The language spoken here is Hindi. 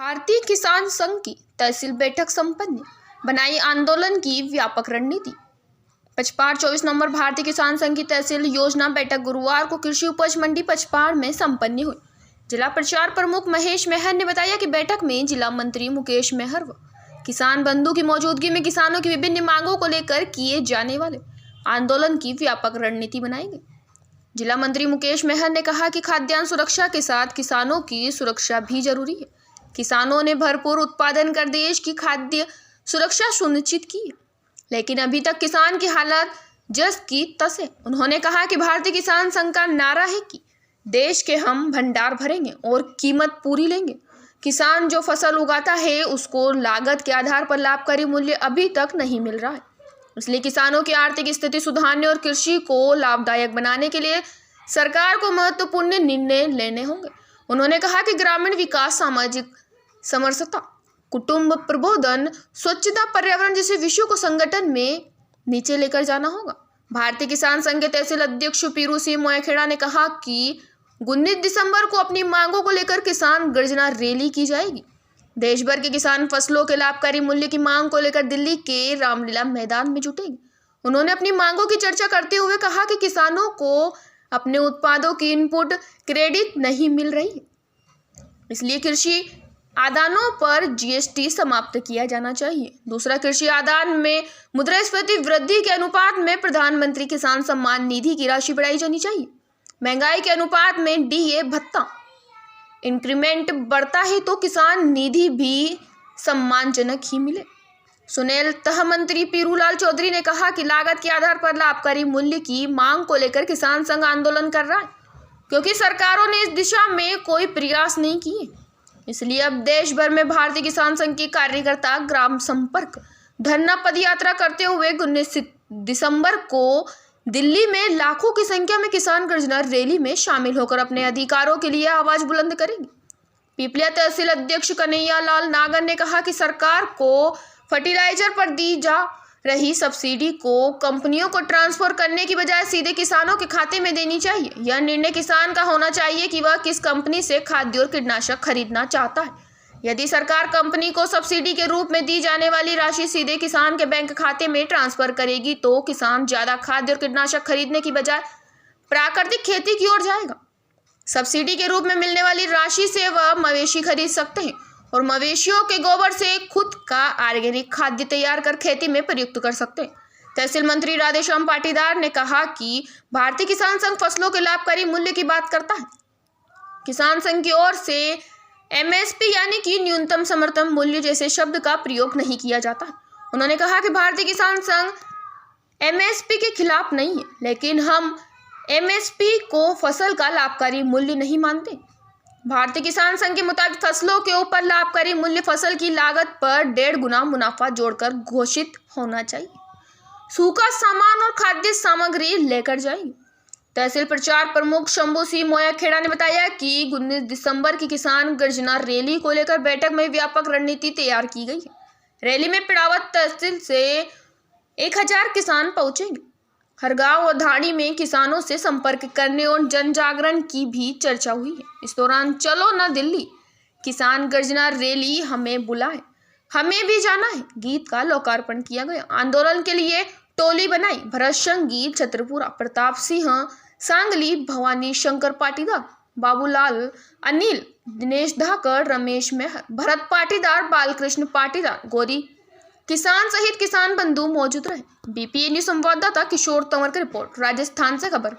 भारतीय किसान संघ की तहसील बैठक संपन्न, बनाई आंदोलन की व्यापक रणनीति। पचपाड़ 24 नवंबर भारतीय किसान संघ की तहसील योजना बैठक गुरुवार को कृषि उपज मंडी पचपाड़ में संपन्न हुई। जिला प्रचार प्रमुख महेश मेहर ने बताया कि बैठक में जिला मंत्री मुकेश मेहर व किसान बंधु की मौजूदगी में किसानों की विभिन्न मांगों को लेकर किए जाने वाले आंदोलन की व्यापक रणनीति बनाई गई। जिला मंत्री मुकेश मेहर ने कहा कि खाद्यान्न सुरक्षा के साथ किसानों की सुरक्षा भी जरूरी है। किसानों ने भरपूर उत्पादन कर देश की खाद्य सुरक्षा सुनिश्चित की है, लेकिन अभी तक किसान की हालत जस की तस है। उन्होंने कहा कि भारतीय किसान संघ का नारा है कि देश के हम भंडार भरेंगे और कीमत पूरी लेंगे। किसान जो फसल उगाता है उसको लागत के आधार पर लाभकारी मूल्य अभी तक नहीं मिल रहा है, इसलिए किसानों की आर्थिक स्थिति सुधारने और कृषि को लाभदायक बनाने के लिए सरकार को महत्वपूर्ण निर्णय लेने होंगे। उन्होंने कहा कि ग्रामीण विकास, सामाजिक समरसता, कुटुंब प्रबोधन, स्वच्छता, पर्यावरण जैसे विषयों को संगठन में नीचे लेकर जाना होगा। भारतीय किसान संघ के तहसील अध्यक्ष पीरू सिंह मोयाखेड़ा ने कहा कि 19 दिसंबर को अपनी मांगों को लेकर किसान गर्जना रैली की जाएगी। देश भर के किसान फसलों के लाभकारी मूल्य की मांग को लेकर दिल्ली के रामलीला मैदान में जुटेंगे। उन्होंने अपनी मांगों की चर्चा करते हुए कहा कि किसानों को अपने उत्पादों की इनपुट क्रेडिट नहीं मिल रही है, इसलिए कृषि आदानों पर जीएसटी समाप्त किया जाना चाहिए। दूसरा, कृषि आदान में मुद्रास्फीति वृद्धि के अनुपात में प्रधानमंत्री किसान सम्मान निधि की राशि बढ़ाई जानी चाहिए। महंगाई के अनुपात में डीए भत्ता इंक्रीमेंट बढ़ता है तो किसान निधि भी सम्मानजनक ही मिले। सुनेल तह मंत्री पीरूलाल चौधरी ने कहा कि लागत के आधार पर लाभकारी मूल्य की मांग को लेकर किसान संघ आंदोलन कर रहा है, क्योंकि सरकारों ने इस दिशा में कोई प्रयास नहीं किए। इसलिए अब देश भर में भारतीय किसान संघ के कार्यकर्ता ग्राम संपर्क धरना पदयात्रा करते हुए 19 दिसंबर को दिल्ली में लाखों की संख्या में किसान गर्जना रैली में शामिल होकर अपने अधिकारों के लिए आवाज बुलंद करेंगे। पीपलिया तहसील अध्यक्ष कन्हैया लाल नागर ने कहा कि सरकार को फर्टिलाइजर पर दी जा रही सब्सिडी को कंपनियों को ट्रांसफर करने की बजाय सीधे किसानों के खाते में देनी चाहिए। यह निर्णय किसान का होना चाहिए कि वह किस कंपनी से खाद्य और कीटनाशक खरीदना चाहता है। यदि सरकार कंपनी को सब्सिडी के रूप में दी जाने वाली राशि सीधे किसान के बैंक खाते में ट्रांसफर करेगी तो किसान ज्यादा खाद्य और कीटनाशक खरीदने की बजाय प्राकृतिक खेती की ओर जाएगा। सब्सिडी के रूप में मिलने वाली राशि से वह मवेशी खरीद सकते हैं और मवेशियों के गोबर से खुद का ऑर्गेनिक खाद्य तैयार कर खेती में प्रयुक्त कर सकते हैं। तहसील मंत्री राधेश्याम पाटीदार ने कहा कि भारतीय किसान संघ फसलों के लाभकारी मूल्य की बात करता है। किसान संघ की ओर से एमएसपी यानी कि न्यूनतम समर्थन मूल्य जैसे शब्द का प्रयोग नहीं किया जाता। उन्होंने कहा कि भारतीय किसान संघ एमएसपी के खिलाफ नहीं है, लेकिन हम एमएसपी को फसल का लाभकारी मूल्य नहीं मानते। भारतीय किसान संघ के मुताबिक फसलों के ऊपर लाभकारी मूल्य फसल की लागत पर 1.5 गुना मुनाफा जोड़कर घोषित होना चाहिए। सूखा सामान और खाद्य सामग्री लेकर जाएंगे। तहसील प्रचार प्रमुख शंभू सिंह मोयाखेड़ा ने बताया कि 19 दिसंबर की किसान गर्जना रैली को लेकर बैठक में व्यापक रणनीति तैयार की गई है। रैली में पिड़ावत तहसील से 1000 किसान पहुंचेंगे। हर गांव और धाड़ी में किसानों से संपर्क करने और जन जागरण की भी चर्चा हुई है। इस दौरान चलो ना दिल्ली, किसान गर्जना रैली हमें बुलाए, हमें भी जाना है गीत का लोकार्पण किया गया। आंदोलन के लिए टोली बनाई भरत संगीत, छत्रपुरा, प्रताप सिंह सांगली, भवानी शंकर पाटीदार, बाबूलाल अनिल, दिनेश धाकर, रमेश मेहर, भरत पाटीदार, बालकृष्ण पाटीदार, गौरी किसान सहित किसान बंधु मौजूद रहे। बीपीए न्यूज संवाददाता किशोर तंवर की रिपोर्ट, राजस्थान से खबर।